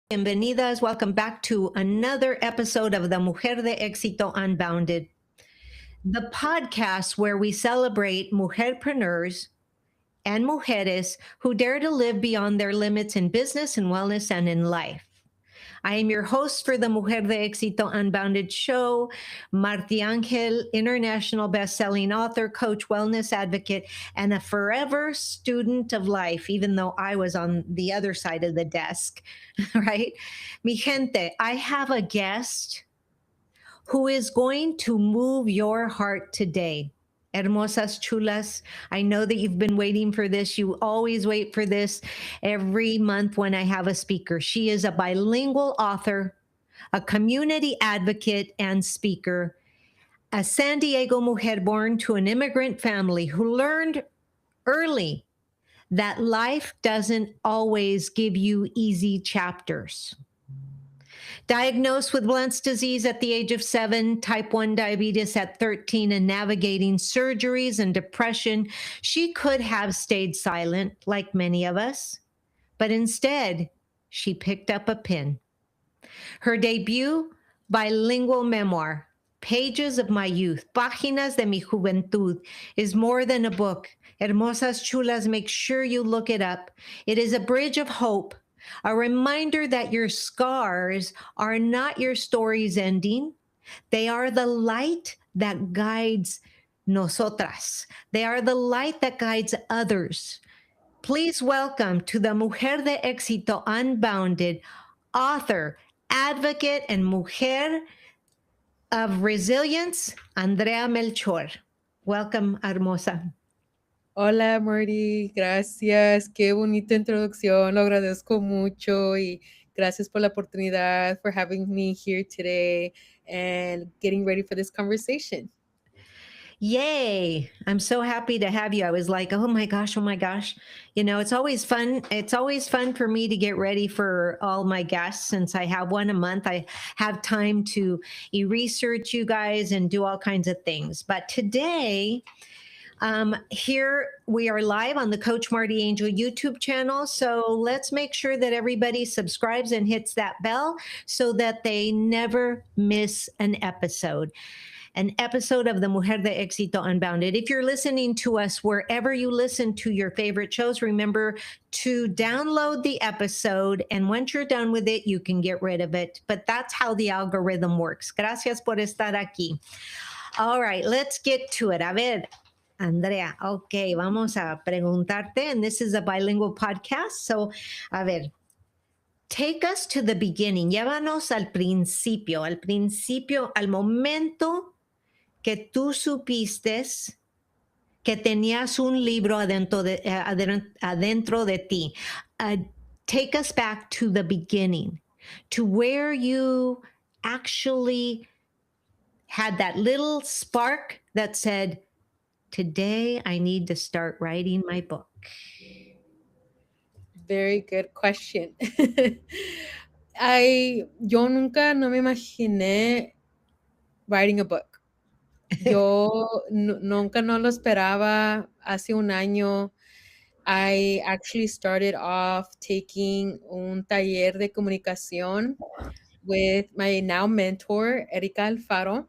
Bienvenidas. Welcome back to another episode of the Mujer de Exito Unbounded, the podcast where we celebrate mujerpreneurs and mujeres who dare to live beyond their limits in business and wellness and in life. I am your host for the Mujer de Exito Unbounded show, MartiAngel, international best-selling author, coach, wellness advocate, and a forever student of life, even though I was on the other side of the desk, right? Mi gente, I have a guest who is going to move your heart today. Hermosas chulas, I know that you've been waiting for this. You always wait for this every month when I have a speaker. She is a bilingual author, a community advocate and speaker, a San Diego mujer born to an immigrant family who learned early that life doesn't always give you easy chapters. Diagnosed with Blount's disease at the age of 7, type 1 diabetes at 13, and navigating surgeries and depression, she could have stayed silent like many of us, but instead, she picked up a pen. Her debut bilingual memoir, Pages of My Youth, Páginas de mi Juventud, is more than a book. Hermosas chulas, make sure you look it up. It is a bridge of hope, a reminder that your scars are not your story's ending. They are the light that guides nosotras. They are the light that guides others. Please welcome to the Mujer de Exito Unbounded, author, advocate, and mujer of resilience, Andrea Melchor. Welcome, hermosa. Hola, Marti, gracias. Qué bonita introducción, lo agradezco mucho y gracias por la oportunidad, for having me here today and getting ready for this conversation. Yay. I'm so happy to have you. I was like, oh my gosh. You know, it's always fun. It's always fun for me to get ready for all my guests. Since I have one a month, I have time to research you guys and do all kinds of things. But today, here we are live on the Coach MartiAngel YouTube channel. So let's make sure that everybody subscribes and hits that bell so that they never miss an episode of the Mujer de Exito Unbounded. If you're listening to us wherever you listen to your favorite shows, remember to download the episode. And once you're done with it, you can get rid of it. But that's how the algorithm works. Gracias por estar aquí. All right, let's get to it. A ver, Andrea, okay, vamos a preguntarte. And this is a bilingual podcast. So, a ver, take us to the beginning. Llévanos al principio, al momento que tú supiste que tenías un libro adentro de ti. Take us back to the beginning, to where you actually had that little spark that said, today I need to start writing my book. Very good question. Yo nunca no me imaginé writing a book. Yo nunca no lo esperaba. Hace un año, I actually started off taking un taller de comunicación with my now mentor, 𝗬𝗙𝗏𝗏𝗏.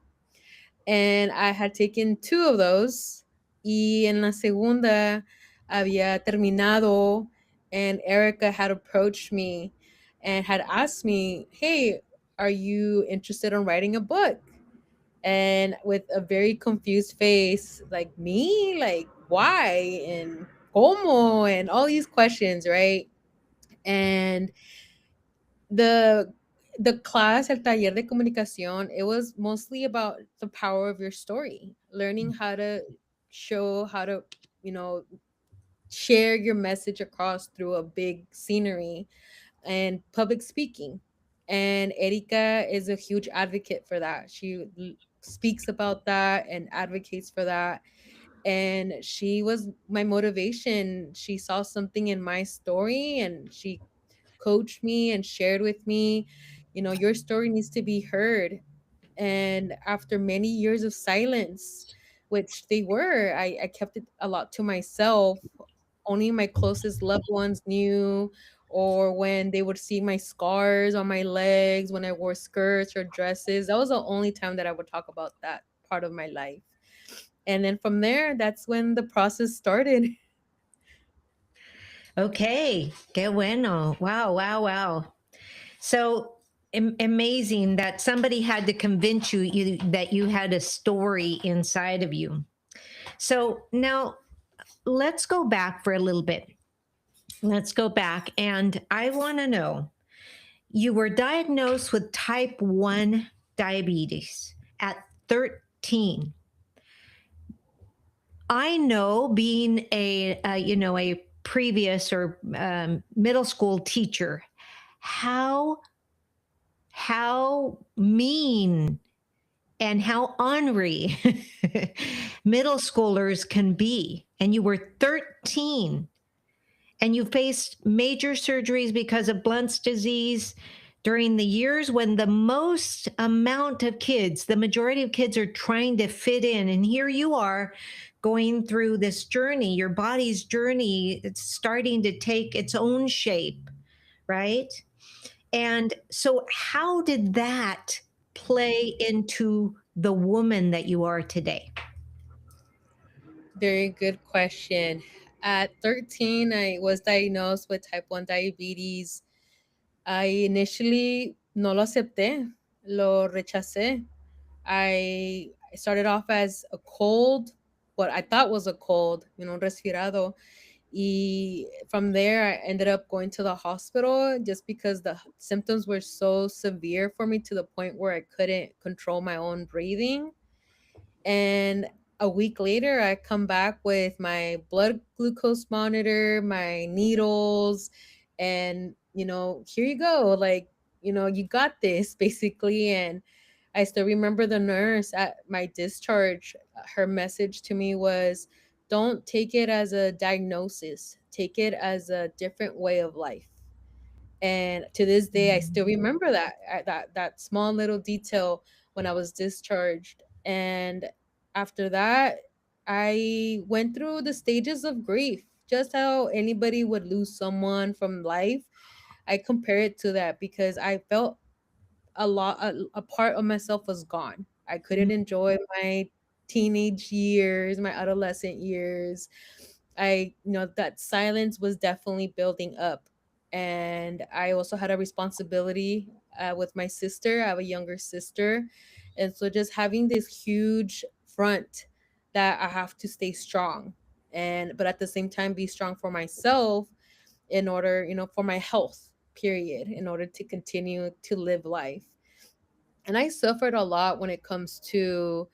And I had taken 2 of those. Y en la segunda había terminado, and Erica had approached me and had asked me, hey, are you interested in writing a book? And with a very confused face, like, me? Like, why? And ¿cómo? And all these questions, right? And the class, el taller de comunicación, it was mostly about the power of your story, learning how to show, how to, share your message across through a big scenery and public speaking. And Erika is a huge advocate for that. She speaks about that and advocates for that. And she was my motivation. She saw something in my story and she coached me and shared with me, your story needs to be heard. And after many years of silence, which they were, I kept it a lot to myself. Only my closest loved ones knew, or when they would see my scars on my legs when I wore skirts or dresses. That was the only time that I would talk about that part of my life. And then from there, that's when the process started. Okay, qué bueno. Wow, wow, wow. So amazing that somebody had to convince you that you had a story inside of you. So now let's go back for a little bit. Let's go back. And I want to know, you were diagnosed with type 1 diabetes at 13. I know, being a previous or middle school teacher, how mean and how ornery middle schoolers can be. And you were 13 and you faced major surgeries because of Blount's disease during the years when the most amount of kids, the majority of kids, are trying to fit in. And here you are going through this journey, your body's journey, it's starting to take its own shape, right? And so, how did that play into the woman that you are today? Very good question. At 13, I was diagnosed with type 1 diabetes. I initially no lo acepté, lo rechacé. I started off as a cold, what I thought was a cold, resfriado. From there, I ended up going to the hospital just because the symptoms were so severe for me to the point where I couldn't control my own breathing. And a week later, I come back with my blood glucose monitor, my needles, and, here you go. Like, you got this basically. And I still remember the nurse at my discharge. Her message to me was, don't take it as a diagnosis, take it as a different way of life. And to this day, I still remember that small little detail when I was discharged. And after that, I went through the stages of grief, just how anybody would lose someone from life. I compare it to that because I felt a part of myself was gone. I couldn't enjoy my teenage years, my adolescent years. That silence was definitely building up. And I also had a responsibility with my sister. I have a younger sister. And so just having this huge front that I have to stay strong, but at the same time be strong for myself, in order, for my health, period, in order to continue to live life. And I suffered a lot when it comes to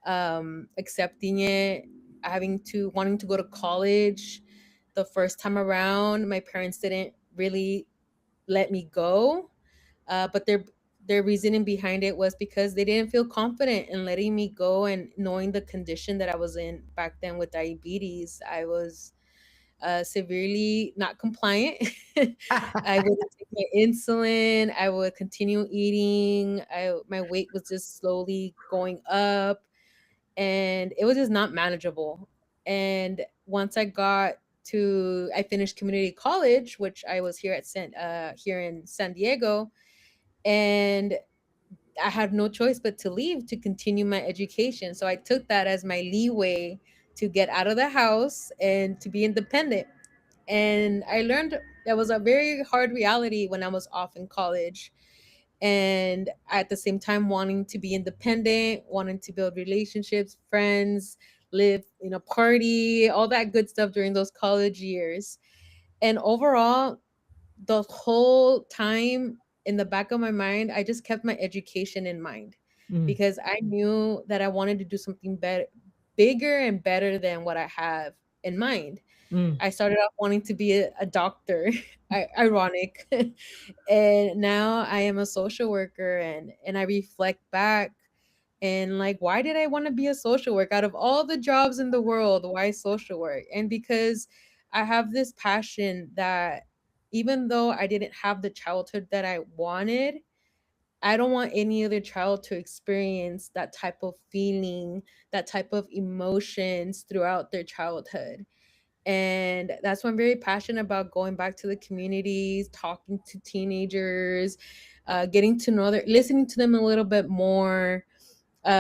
accepting it, wanting to go to college. The first time around, my parents didn't really let me go, but their reasoning behind it was because they didn't feel confident in letting me go, and knowing the condition that I was in back then with diabetes. I was severely not compliant. I wouldn't take my insulin. I would continue eating. My weight was just slowly going up, and it was just not manageable. And once I finished community college, which I was here in San Diego, and I had no choice but to leave to continue my education. So I took that as my leeway to get out of the house and to be independent. And I learned that was a very hard reality when I was off in college. And at the same time, wanting to be independent, wanting to build relationships, friends, live, party, all that good stuff during those college years. And overall, the whole time in the back of my mind, I just kept my education in mind Mm, because I knew that I wanted to do something better, bigger and better than what I have in mind. mm. I started off wanting to be a doctor, ironic. And now I am a social worker, and I reflect back and like, why did I want to be a social work out of all the jobs in the world? Why social work? And because I have this passion that even though I didn't have the childhood that I wanted, I don't want any other child to experience that type of feeling, that type of emotions throughout their childhood. And that's why I'm very passionate about going back to the communities, talking to teenagers, getting to know their, listening to them a little bit more,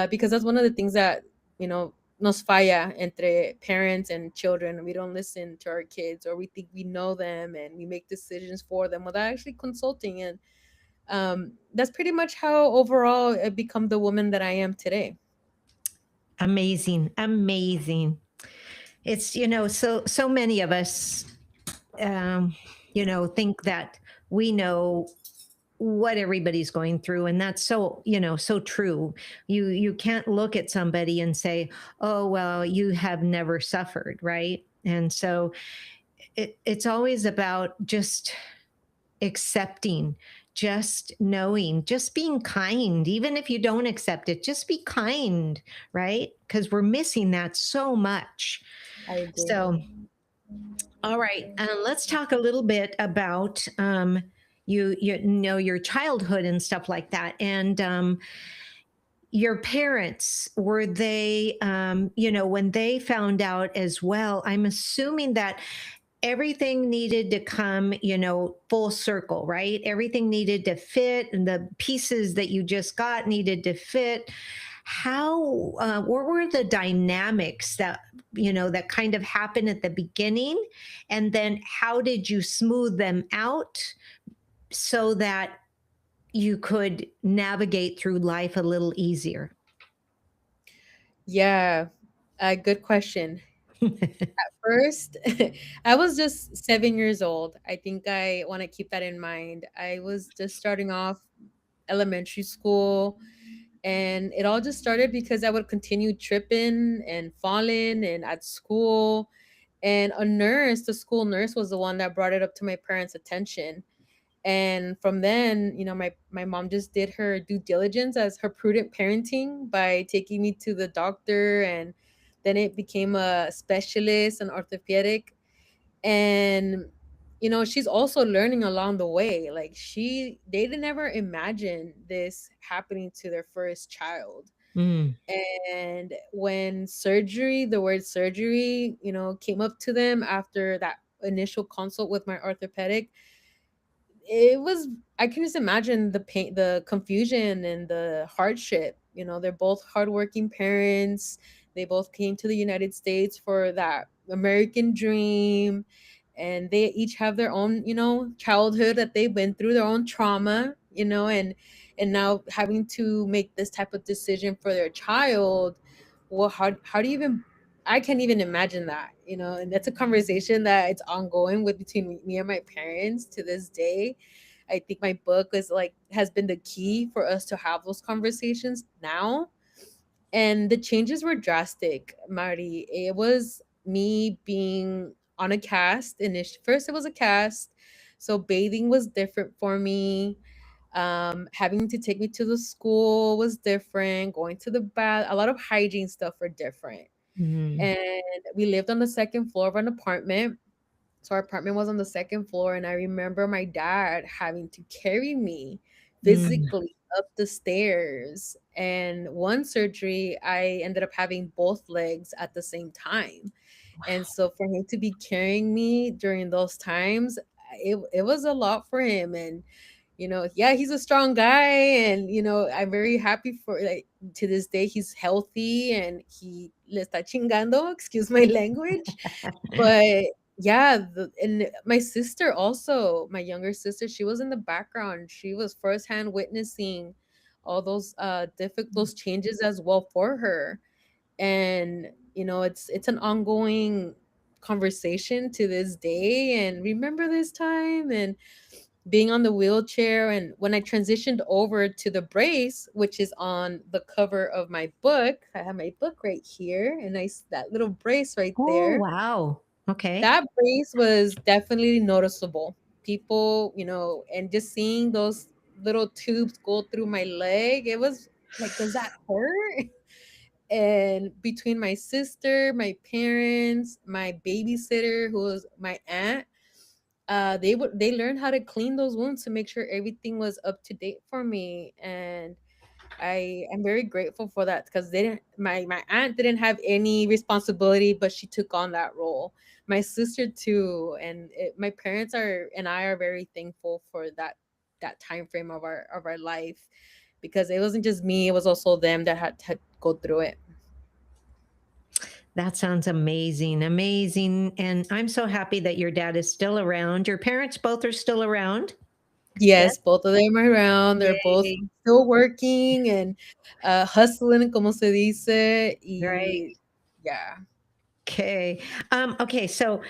because that's one of the things that, you know, nos falla entre parents and children. We don't listen to our kids, or we think we know them and we make decisions for them without actually consulting. And that's pretty much how overall I become the woman that I am today. Amazing, amazing. It's, so many of us, um, think that we know what everybody's going through, and that's so, so true. You can't look at somebody and say, oh well, you have never suffered, right? And so it's always about just accepting, just knowing, just being kind. Even if you don't accept it, just be kind, right? Because we're missing that so much. I agree. So, all right, let's talk a little bit about you know, your childhood and stuff like that. And your parents, were they, when they found out as well? I'm assuming that everything needed to come, full circle, right? Everything needed to fit, and the pieces that you just got needed to fit. How, what were the dynamics that, that kind of happened at the beginning? And then how did you smooth them out so that you could navigate through life a little easier? Yeah, good question. First, I was just 7 years old. I think I want to keep that in mind. I was just starting off elementary school, and it all just started because I would continue tripping and falling and at school. And a nurse, the school nurse, was the one that brought it up to my parents' attention. And from then, my mom just did her due diligence as her prudent parenting by taking me to the doctor, and then it became a specialist and orthopedic. And she's also learning along the way. Like, they did never imagine this happening to their first child. Mm, And when the word surgery, came up to them after that initial consult with my orthopedic, it was, I can just imagine the pain, the confusion, and the hardship. They're both hardworking parents. They both came to the United States for that American dream, and they each have their own, childhood that they've been through, their own trauma, and now having to make this type of decision for their child. Well, how do you even, I can't even imagine that, and that's a conversation that it's ongoing with between me and my parents to this day. I think my book is like, has been the key for us to have those conversations now. And the changes were drastic, Marty. It was me being on a cast. First, it was a cast, so bathing was different for me. Having to take me to the school was different. Going to the bath, a lot of hygiene stuff were different. mm, And we lived on the second floor of an apartment. So our apartment was on the second floor, and I remember my dad having to carry me mm. physically up the stairs. And one surgery, I ended up having both legs at the same time. And so for him to be carrying me during those times, it was a lot for him. And yeah, he's a strong guy, and I'm very happy for, like, to this day he's healthy and he le está chingando, excuse my language. But yeah, and my sister also, my younger sister, she was in the background. She was firsthand witnessing all those those changes as well for her. And it's an ongoing conversation to this day. And remember this time, and being on the wheelchair. And when I transitioned over to the brace, which is on the cover of my book, I have my book right here, and that little brace right Oh, there. wow. Okay. That brace was definitely noticeable. People, and just seeing those little tubes go through my leg, it was like, does that hurt? And between my sister, my parents, my babysitter, who was my aunt, they learned how to clean those wounds to make sure everything was up to date for me. And I am very grateful for that, because they didn't my aunt didn't have any responsibility, but she took on that role. my sister too, and my parents are and I are very thankful for that time frame of our life, because it wasn't just me, it was also them that had to go through it. That sounds amazing, amazing. And I'm so happy that your dad is still around. Your parents both are still around. Yes. Yes, both of them are around. They're both Yay. still working and hustling, como se dice. Right. Y yeah. Okay. Okay. So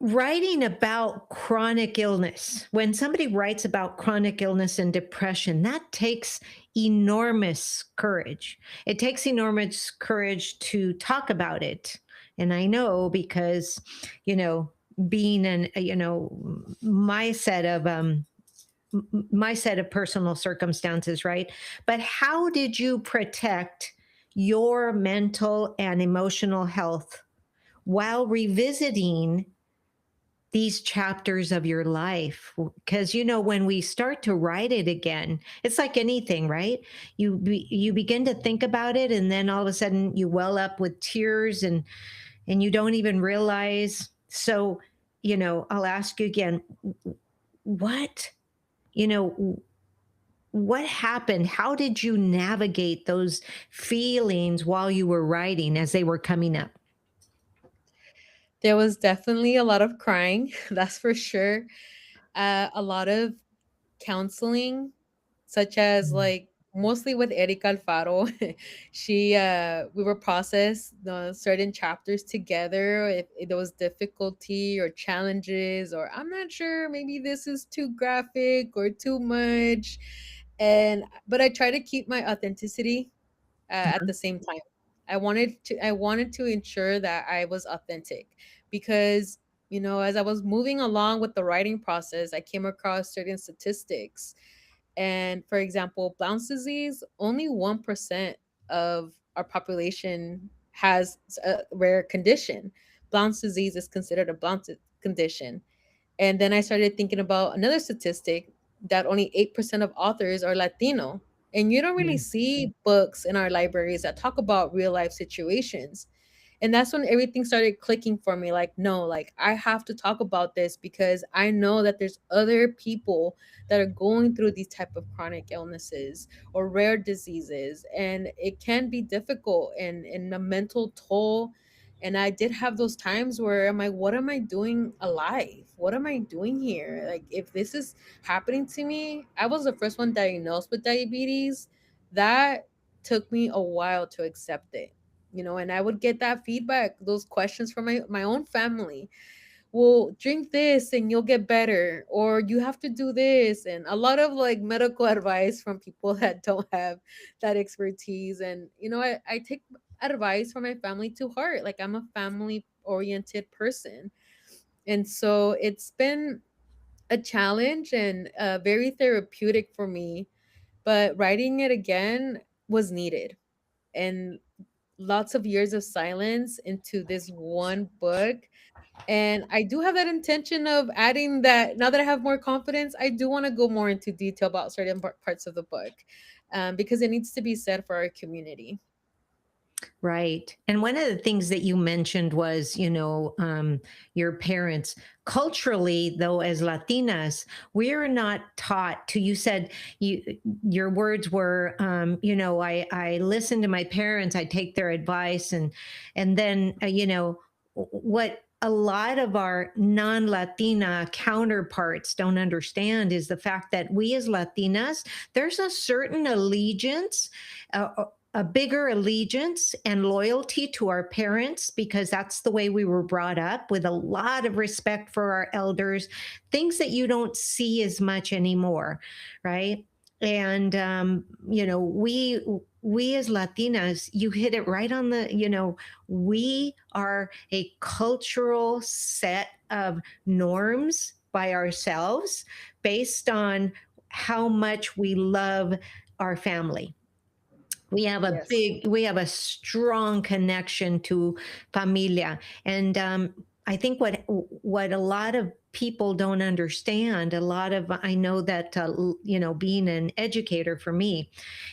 writing about chronic illness, when somebody writes about chronic illness and depression, that takes enormous courage. It takes enormous courage to talk about it. And I know because, you know, being an, my set of, my set of personal circumstances, right? But how did you protect your mental and emotional health while revisiting these chapters of your life? Because when we start to write it again, it's like anything, right? You begin to think about it, and then all of a sudden you well up with tears, and you don't even realize. So I'll ask you again, what you know what happened? How did you navigate those feelings while you were writing as they were coming up? There was definitely a lot of crying, that's for sure. A lot of counseling, such as like mostly with Erika Alfaro. She We were process the certain chapters together. If there was difficulty or challenges, or I'm not sure, maybe this is too graphic or too much. And but I try to keep my authenticity at the same time. I wanted to ensure that I was authentic, because as I was moving along with the writing process, I came across certain statistics. And for example, Blount's disease, only 1% of our population has a rare condition. Blount's disease is considered a Blount condition. And then I started thinking about another statistic, that only 8% of authors are Latino. And you don't really Mm. see books in our libraries that talk about real life situations. And that's when everything started clicking for me, like, no, like I have to talk about this, because I know that there's other people that are going through these type of chronic illnesses or rare diseases, and it can be difficult and a mental toll. And I did have those times where I'm like, what am I doing alive? What am I doing here? Like, if this is happening to me, I was the first one diagnosed with diabetes. That took me a while to accept it, and I would get that feedback, those questions from my own family. Well, drink this and you'll get better, or you have to do this, and a lot of like medical advice from people that don't have that expertise. And I take advice from my family to heart. Like, I'm a family oriented person, and so it's been a challenge and very therapeutic for me. But writing it again was needed, and lots of years of silence into this one book. And I do have that intention of adding that. Now that I have more confidence, I do want to go more into detail about certain parts of the book, because it needs to be said for our community. Right. And one of the things that you mentioned was, your parents. Culturally, though, as Latinas, we're not taught to, you said, your words were, I listen to my parents, I take their advice. And then, what a lot of our non-Latina counterparts don't understand is the fact that we as Latinas, there's a certain allegiance, a bigger allegiance and loyalty to our parents, because that's the way we were brought up, with a lot of respect for our elders, things that you don't see as much anymore, right? And we as Latinas, you hit it right on the, we are a cultural set of norms by ourselves based on how much we love our family. Yes. We have a strong connection to familia. And I think what a lot of people don't understand, a lot of, I know that being an educator for me,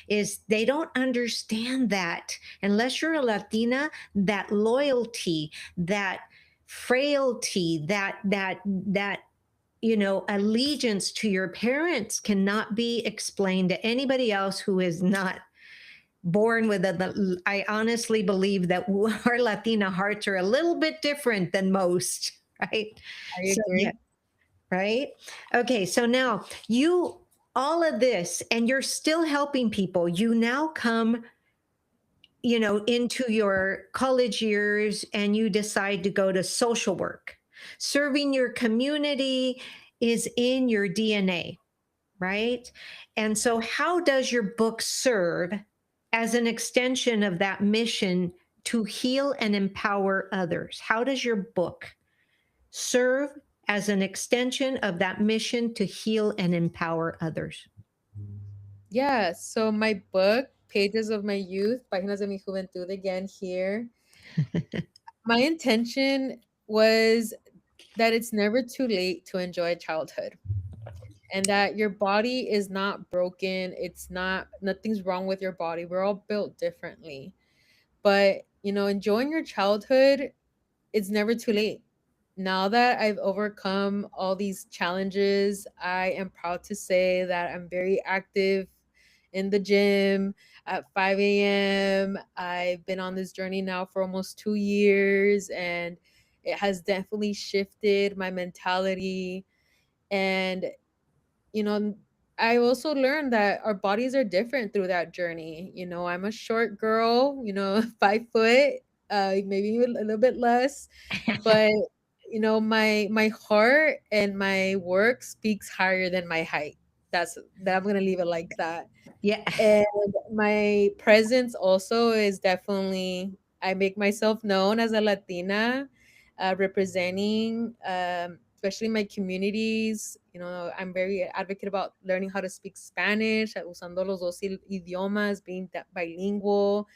is they don't understand that unless you're a Latina, that loyalty, that frailty, that allegiance to your parents cannot be explained to anybody else who is not born with I honestly believe that our Latina hearts are a little bit different than most, right? I So, yeah, agree. right. Okay. So now all of this, and you're still helping people. You now come, into your college years and you decide to go to social work. Serving your community is in your DNA, right? And so, how does your book serve as an extension of that mission to heal and empower others? How does your book serve as an extension of that mission to heal and empower others? Yeah, so my book, Pages of My Youth, Páginas de mi Juventud, again here. My intention was that it's never too late to enjoy childhood and that your body is not broken. It's not, nothing's wrong with your body. We're all built differently. But, enjoying your childhood, it's never too late. Now that I've overcome all these challenges, I am proud to say that I'm very active in the gym at 5 a.m. I've been on this journey now for almost 2 years, and it has definitely shifted my mentality. And, you know, I also learned that our bodies are different through that journey. I'm a short girl, 5 foot, maybe a little bit less, but my heart and my work speaks higher than my height. That I'm gonna leave it like that. Yeah. And my presence also is definitely, I make myself known as a Latina, representing, especially my communities. I'm very advocate about learning how to speak Spanish, usando los dos idiomas, being bilingual.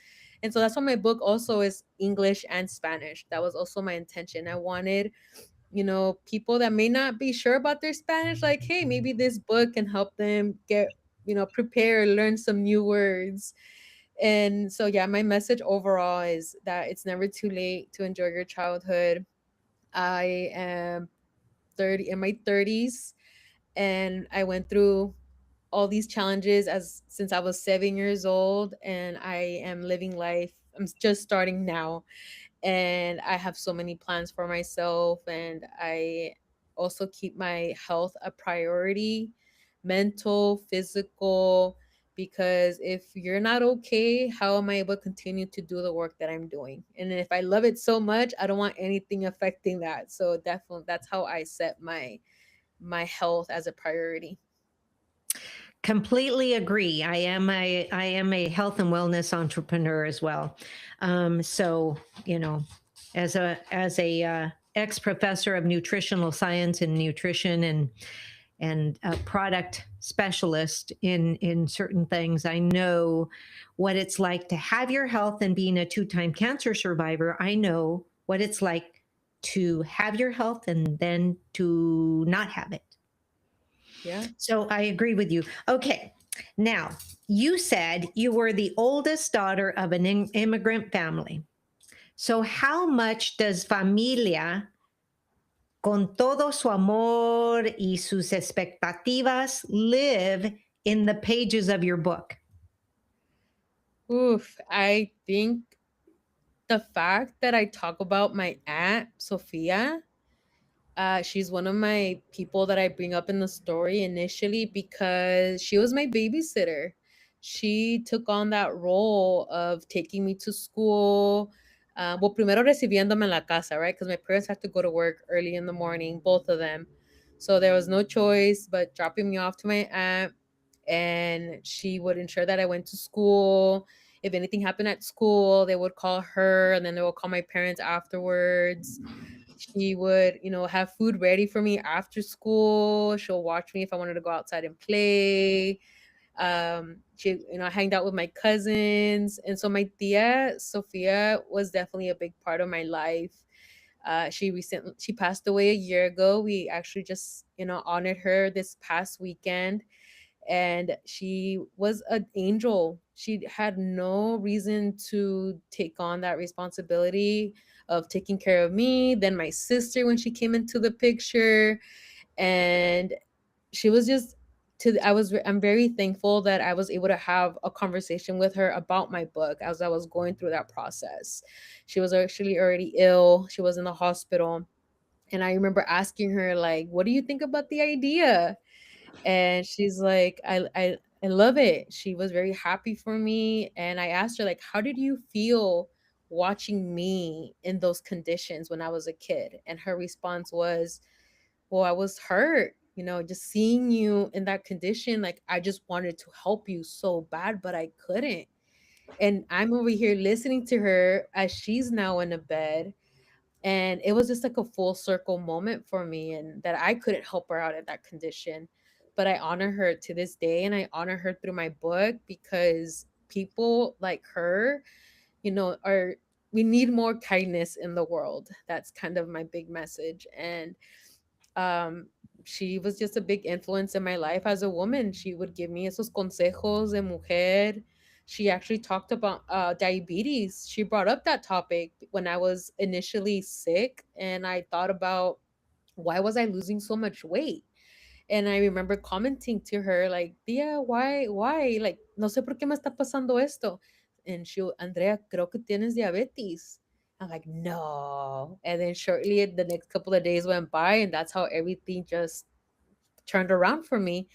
And so that's why my book also is English and Spanish. That was also my intention. I wanted, people that may not be sure about their Spanish, like, hey, maybe this book can help them get, prepare, learn some new words. And so, yeah, my message overall is that it's never too late to enjoy your childhood. I am 30 in my 30s, and I went through all these challenges as since I was 7 years old, and I am living life. I'm just starting now, and I have so many plans for myself, and I also keep my health a priority, mental, physical, because if you're not okay, how am I able to continue to do the work that I'm doing? And if I love it so much, I don't want anything affecting that. So definitely that's how I set my health as a priority. Completely agree. I am a health and wellness entrepreneur as well. So as a ex professor of nutritional science and nutrition and a product specialist in certain things, I know what it's like to have your health, and being a two-time cancer survivor, I know what it's like to have your health and then to not have it. Yeah. So I agree with you. Okay. Now, you said you were the oldest daughter of an immigrant family. So, how much does familia, con todo su amor y sus expectativas, live in the pages of your book? Oof. I think the fact that I talk about my aunt, Sophia, she's one of my people that I bring up in the story initially because she was my babysitter. She took on that role of taking me to school. Well, primero recibiéndome en la casa, right? Because my parents had to go to work early in the morning, both of them. So there was no choice but dropping me off to my aunt, and she would ensure that I went to school. If anything happened at school, they would call her, and then they would call my parents afterwards. She would, have food ready for me after school. She'll watch me if I wanted to go outside and play. She, hanged out with my cousins. And so my tia Sophia was definitely a big part of my life. She passed away a year ago. We actually just, honored her this past weekend, and she was an angel. She had no reason to take on that responsibility of taking care of me, then my sister when she came into the picture. And she was just I'm very thankful that I was able to have a conversation with her about my book as I was going through that process. She was actually already ill. She was in the hospital. And I remember asking her, like, what do you think about the idea? And she's like, I love it. She was very happy for me. And I asked her, like, how did you feel watching me in those conditions when I was a kid? And her response was, well, I was hurt, just seeing you in that condition. Like, I just wanted to help you so bad, but I couldn't. And I'm over here listening to her as she's now in a bed. And it was just like a full circle moment for me, and that I couldn't help her out in that condition. But I honor her to this day, and I honor her through my book, because people like her, are we need more kindness in the world. That's kind of my big message. And um, she was just a big influence in my life as a woman. She would give me esos consejos de mujer. She actually talked about diabetes. She brought up that topic when I was initially sick, and I thought about, why was I losing so much weight? And I remember commenting to her, like, Tia, why? Like, no sé por qué me está pasando esto. And she, Andrea, creo que tienes diabetes. I'm like, no. And then shortly, the next couple of days went by, and that's how everything just turned around for me.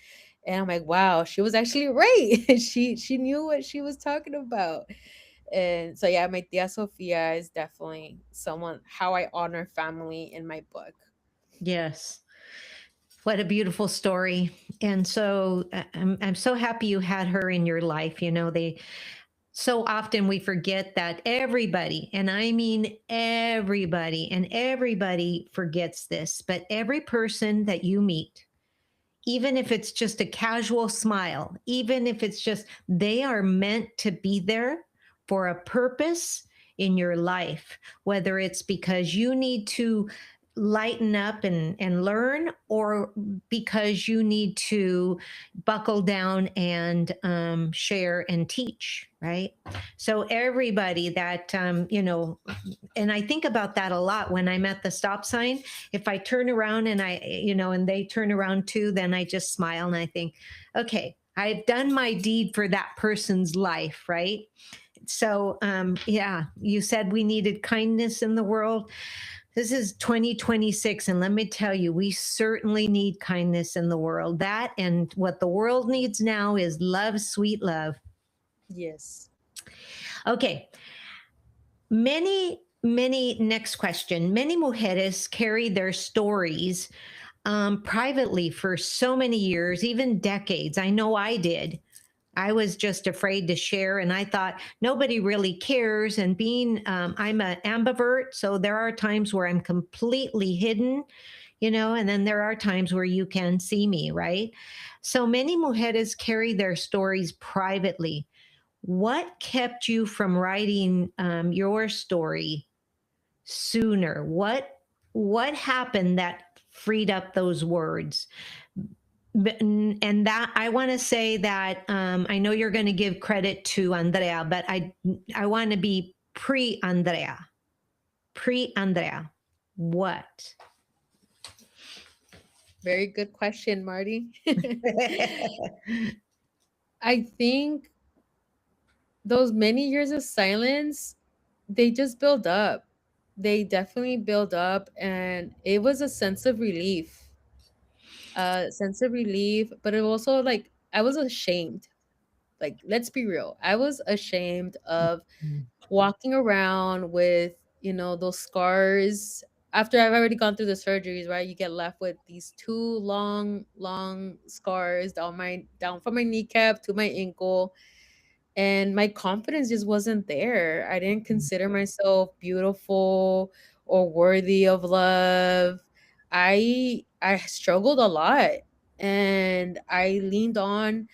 And I'm like, wow, she was actually right. She knew what she was talking about. And so yeah, my tia Sofia is definitely someone how I honor family in my book. Yes. What a beautiful story. And so I'm so happy you had her in your life. So often we forget that everybody, and I mean everybody, and everybody forgets this, but every person that you meet, even if it's just a casual smile, even if it's just they are meant to be there for a purpose in your life, whether it's because you need to lighten up and learn, or because you need to buckle down and share and teach, right? So everybody that and I think about that a lot when I'm at the stop sign. If I turn around and and they turn around too, then I just smile and I think, okay, I've done my deed for that person's life, right? So, yeah, you said we needed kindness in the world. This is 2026, and let me tell you, we certainly need kindness in the world. That, and what the world needs now is love, sweet love. Yes. Okay. Next question. Many mujeres carry their stories privately for so many years, even decades. I know I did. I was just afraid to share, and I thought nobody really cares. And I'm an ambivert, so there are times where I'm completely hidden, and then there are times where you can see me, right? So many mujeres carry their stories privately. What kept you from writing your story sooner? What happened that freed up those words? And that I want to say that I know you're going to give credit to Andrea, but I want to be pre-Andrea. Pre-Andrea. What? Very good question, Marti. I think those many years of silence, they just build up. They definitely build up, and it was a sense of relief. Sense of relief, but it also, like, I was ashamed. Like, let's be real. I was ashamed of walking around with, those scars after I've already gone through the surgeries, right? You get left with these two long scars down from my kneecap to my ankle, and my confidence just wasn't there. I didn't consider myself beautiful or worthy of love. I struggled a lot, and I leaned on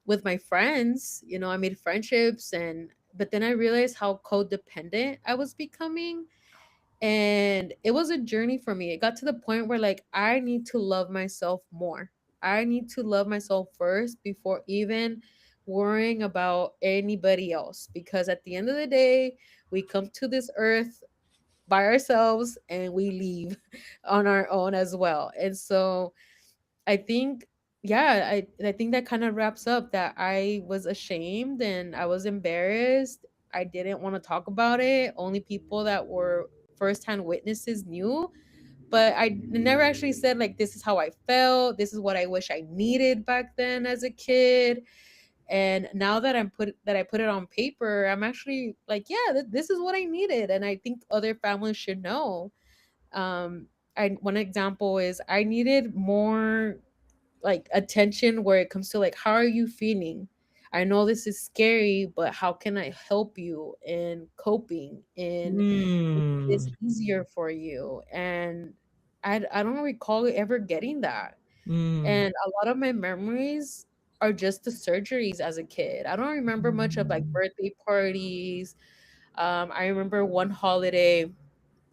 with my friends. I made friendships, and but then I realized how codependent I was becoming. And it was a journey for me. It got to the point where like I need to love myself more. I need to love myself first before even worrying about anybody else, because at the end of the day, we come to this earth by ourselves and we leave on our own as well. And so I think, yeah, I think that kind of wraps up that I was ashamed and I was embarrassed. I didn't want to talk about it. Only people that were firsthand witnesses knew, but I never actually said like this is how I felt. This is what I wish I needed back then as a kid. And now that I put it on paper, I'm actually like, yeah, this is what I needed, and I think other families should know. One example is I needed more like attention where it comes to like how are you feeling. I know this is scary, but how can I help you in coping and make this Mm, easier for you? And I don't recall ever getting that. mm, And a lot of my memories are just the surgeries as a kid. I don't remember much of like birthday parties. I remember one holiday,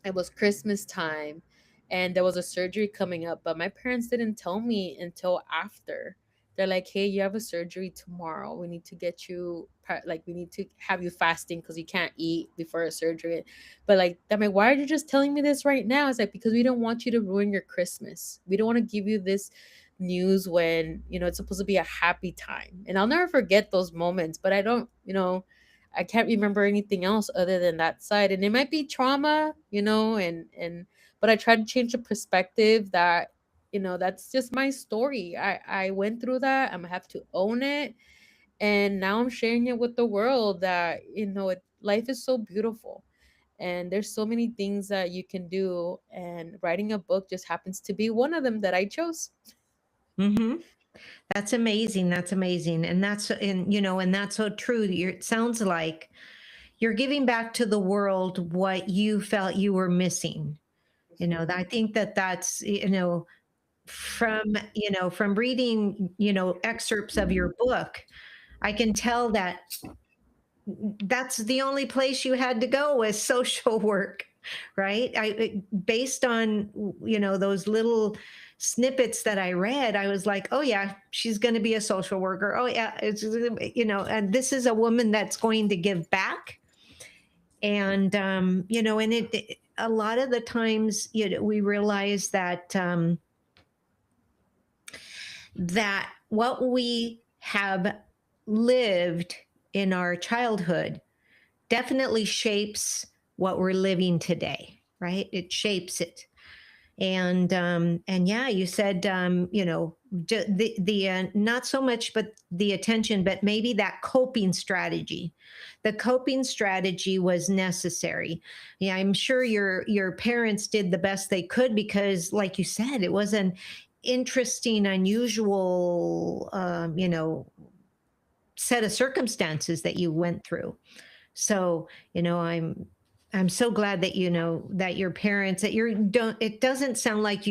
it was Christmas time, and there was a surgery coming up, but my parents didn't tell me until after. They're like, "Hey, you have a surgery tomorrow. We need to get you like we need to have you fasting because you can't eat before a surgery." But like, I'm like, "Why are you just telling me this right now?" It's like, because we don't want you to ruin your Christmas. We don't want to give you this news when, it's supposed to be a happy time. And I'll never forget those moments, but I can't remember anything else other than that side. And it might be trauma, and but I try to change the perspective that, that's just my story. I went through that. I'm gonna have to own it. And now I'm sharing it with the world that, life is so beautiful. And there's so many things that you can do. And writing a book just happens to be one of them that I chose. hmm. That's amazing. That's amazing. And that's so true. It sounds like you're giving back to the world what you felt you were missing. I Mhm. think that's, from reading, excerpts of your book, I can tell that that's the only place you had to go was social work, right? Based on, those little snippets that I read, I was like, oh yeah, she's going to be a social worker. Oh yeah, and this is a woman that's going to give back. And a lot of the times, we realize that what we have lived in our childhood definitely shapes what we're living today, right? It shapes it. And yeah, you said, the not so much but the attention, but maybe that coping strategy. The coping strategy was necessary. Yeah, I'm sure your parents did the best they could, because like you said, it was an interesting, unusual, set of circumstances that you went through. So, I'm so glad that that your parents, that you don't, it doesn't sound like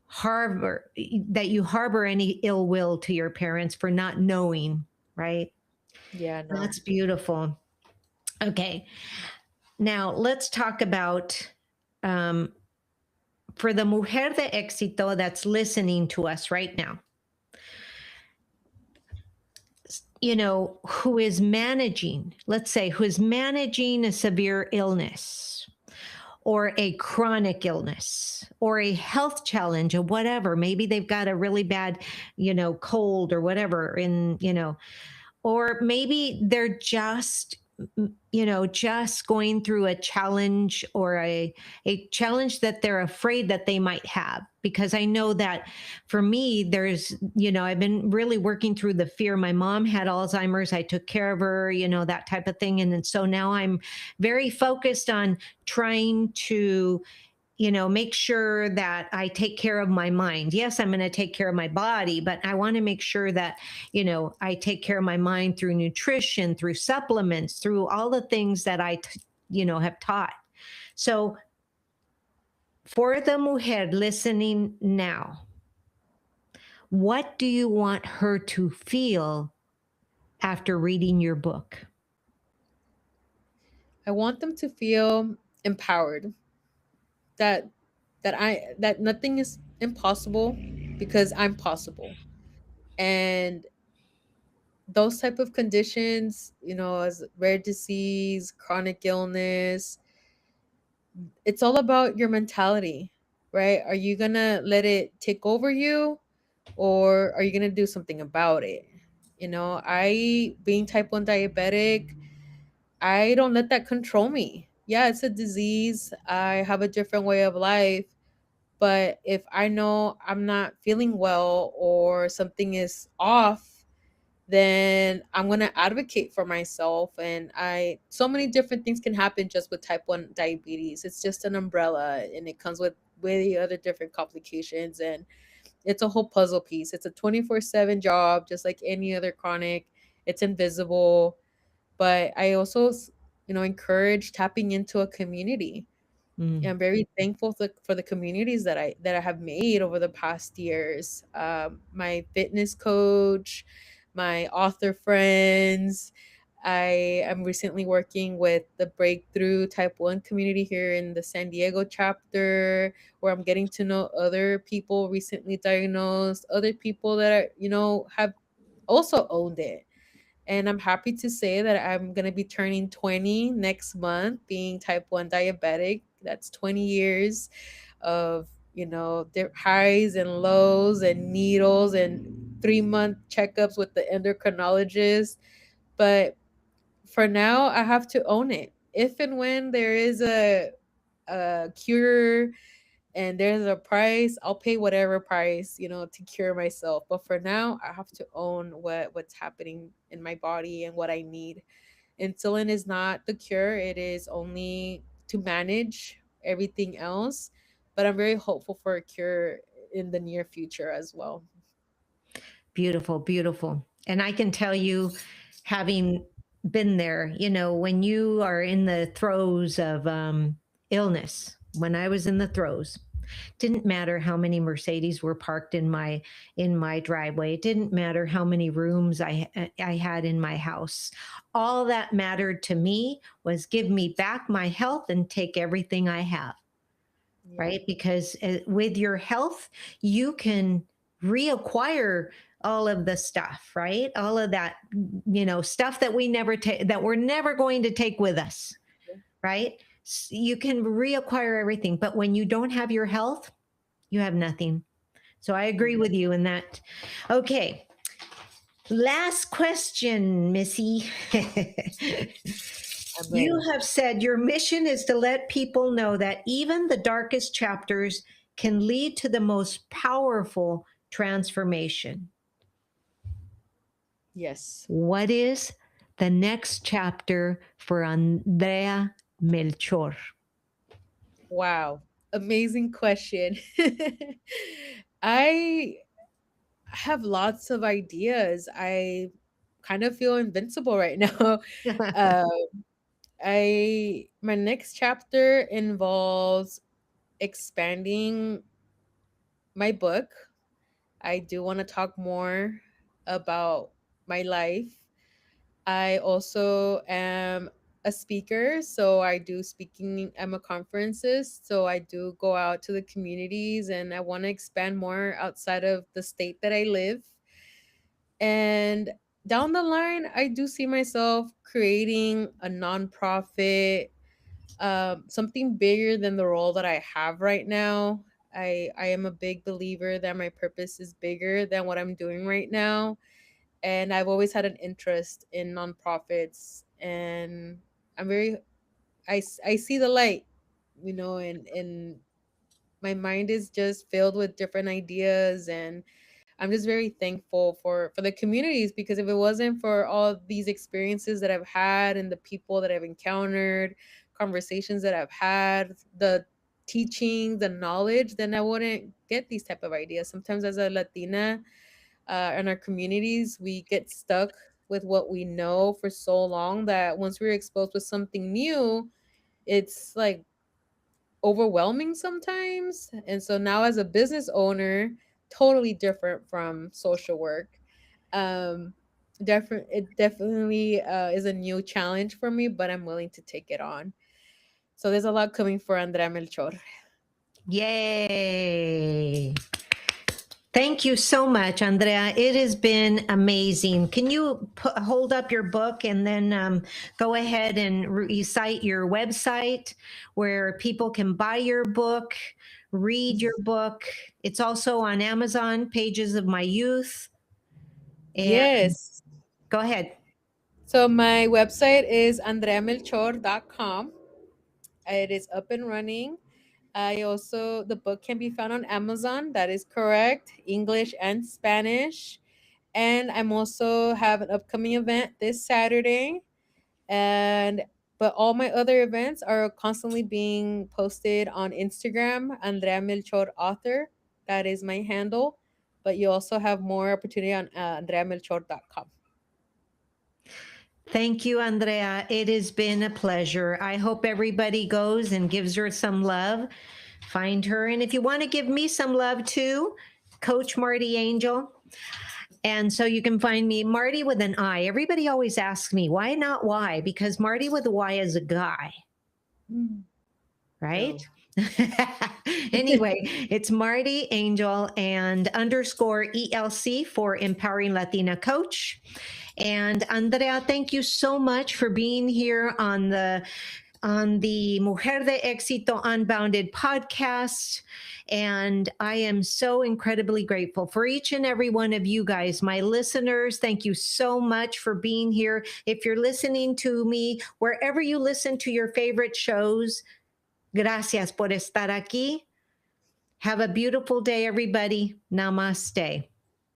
harbor you harbor any ill will to your parents for not knowing, right? Yeah, no. That's beautiful. Okay. Now let's talk about, um, for the Mujer de Exito that's listening to us right now, who is managing, let's say, who is managing a severe illness or a chronic illness or a health challenge or whatever. Maybe they've got a really bad, cold or whatever, or maybe they're just going through a challenge, or a challenge that they're afraid that they might have. Because I know that for me, I've been really working through the fear. My mom had Alzheimer's. I took care of her, that type of thing. And then so now I'm very focused on trying to, make sure that I take care of my mind. Yes, I'm going to take care of my body, but I want to make sure that, I take care of my mind through nutrition, through supplements, through all the things that have taught. So for the mujer listening now, what do you want her to feel after reading your book? I want them to feel empowered. that that nothing is impossible because I'm possible. And those type of conditions, as rare disease, chronic illness, it's all about your mentality, right? Are you gonna let it take over you, or are you gonna do something about it? I, being type 1 diabetic, I don't let that control me. Yeah, it's a disease. I have a different way of life. But if I know I'm not feeling well or something is off, then I'm going to advocate for myself. And so many different things can happen just with type 1 diabetes. It's just an umbrella, and it comes with way other different complications. And it's a whole puzzle piece. It's a 24/7 job, just like any other chronic. It's invisible. But I also, encourage tapping into a community. Mm. I'm very thankful for the communities that I have made over the past years. My fitness coach, my author friends. I am recently working with the Breakthrough Type 1 community here in the San Diego chapter, where I'm getting to know other people recently diagnosed, other people that are, have also owned it. And I'm happy to say that I'm going to be turning 20 next month, being type 1 diabetic. That's 20 years of, highs and lows and needles and 3-month checkups with the endocrinologist. But for now, I have to own it. If and when there is a cure and there's a price, I'll pay whatever price, to cure myself. But for now, I have to own what's happening in my body and what I need. Insulin is not the cure, it is only to manage everything else. But I'm very hopeful for a cure in the near future as well. Beautiful, beautiful. And I can tell you, having been there, when you are in the throes of illness, when I was in the throes, didn't matter how many Mercedes were parked in my driveway. It didn't matter how many rooms I had in my house. All that mattered to me was give me back my health and take everything I have, Yeah. right? Because with your health, you can reacquire all of the stuff, right? All of that, stuff that that we're never going to take with us, right? You can reacquire everything, but when you don't have your health, you have nothing. So I agree with you in that. Okay. Last question, Missy. I'm You ready. have said your mission is to let people know that even the darkest chapters can lead to the most powerful transformation. Yes. What is the next chapter for Andrea Melchor? Wow. Amazing question. I have lots of ideas. I kind of feel invincible right now. Uh, my next chapter involves expanding my book. I do want to talk more about my life. I also am a speaker, so I do speaking. I'm a conferences, so I do go out to the communities, and I want to expand more outside of the state that I live. And down the line, I do see myself creating a nonprofit, something bigger than the role that I have right now. I am a big believer that my purpose is bigger than what I'm doing right now. And I've always had an interest in nonprofits. And I'm very, I see the light, and my mind is just filled with different ideas. And I'm just very thankful for the communities, because if it wasn't for all these experiences that I've had and the people that I've encountered, conversations that I've had, the teaching, the knowledge, then I wouldn't get these type of ideas. Sometimes as a Latina, in our communities, we get stuck with what we know for so long that once we're exposed with something new, it's like overwhelming sometimes. And so now as a business owner, totally different from social work. Um it definitely is a new challenge for me, but I'm willing to take it on. So there's a lot coming for Andrea Melchor. Yay. Thank you so much, Andrea. It has been amazing. Can you hold up your book and then go ahead and recite your website where people can buy your book, read your book? It's also on Amazon, Pages of My Youth. And Yes. go ahead. So my website is andreamelchor.com. It is up and running. The book can be found on Amazon. That is correct. English and Spanish. And I'm also have an upcoming event this Saturday. But all my other events are constantly being posted on Instagram, Andrea Melchor author. That is my handle. But you also have more opportunity on andreamelchor.com. Thank you, Andrea. It has been a pleasure. I hope everybody goes and gives her some love. Find her. And if you want to give me some love too, Coach MartiAngel. And so you can find me, Marti with an I. Everybody always asks me, why not Y? Because Marti with a Y is a guy, right? Anyway, it's MartiAngel and _ ELC for Empowering Latina Coach. And Andrea, thank you so much for being here on the Mujer de Exito Unbounded podcast. And I am so incredibly grateful for each and every one of you guys, my listeners. Thank you so much for being here. If you're listening to me, wherever you listen to your favorite shows, gracias por estar aquí. Have a beautiful day, everybody. Namaste.